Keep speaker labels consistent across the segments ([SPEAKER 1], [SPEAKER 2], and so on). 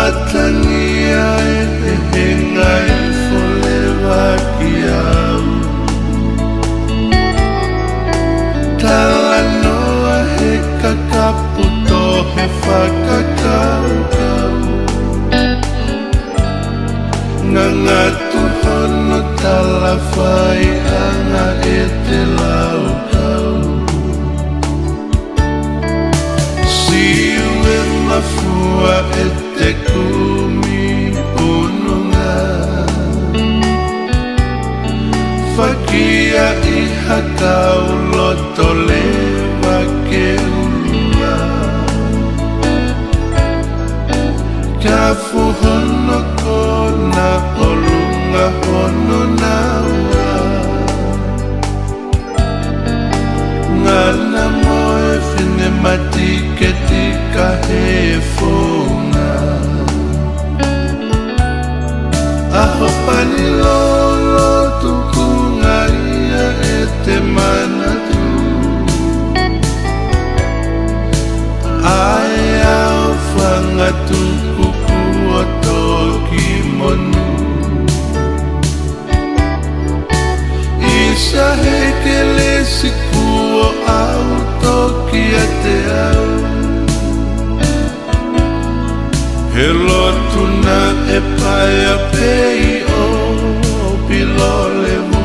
[SPEAKER 1] Atania e ngai forewa ki au Tala noa he kakaputo he whakakau Ngā ngatu hono tala whai anga e te lau kau Siu e mafua e te kumi ununga Whakia i hakau loto lewa ke ulua Ka fuhono kona olunga hono naua Ngana moe fine matike tika he funga Aho pani lolo tukunga ia e te mana tu Ai au whanga tuku kua toki monu Isa heke lesi kua au toki a te au He lotu na e paia pei o pilole mu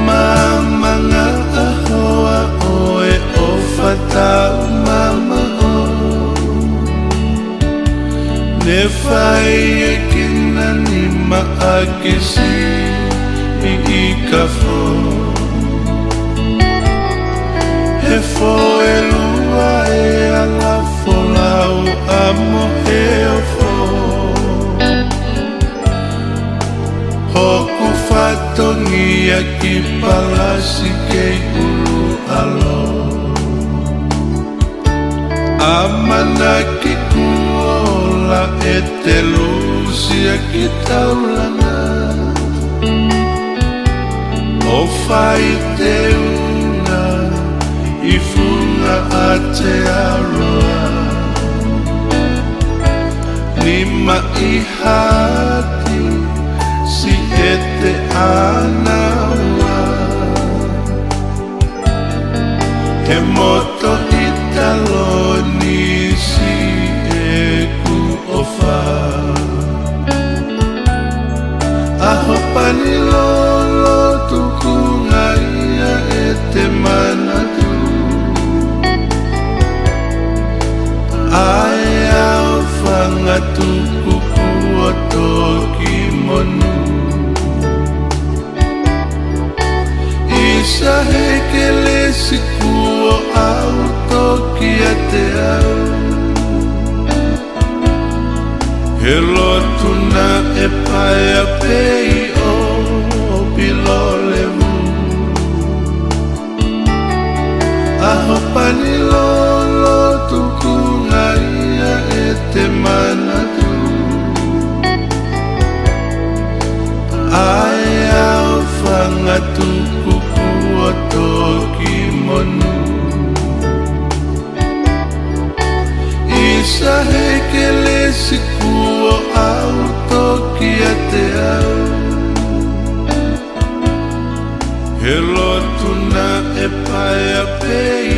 [SPEAKER 1] Mama ngā ahoa oe o whatau mama o Ne whai e kina ni maakesi I ka fo He fo e lua e ala fo lau a mohe o fo Hoku whatongi a ki palasi kei ulu alo Amana ki kuola e te lusi a ki taulanga O whai te una I funga a te aroa Nima I hati si e te anaua He moto I talo nisi e ku ofa Aho pani lolo tukunga ia e te mana tu Ai au whanga tuku kua toki monu Isa heke lesi kua au toki a te au He lotu na e paia pei o pilole mu Aho pani lolo tukunga ia e te mana tu Ai au whanga tuku kua toki monu Isa heke lesi kua au toki a te au He lotu na e paia pei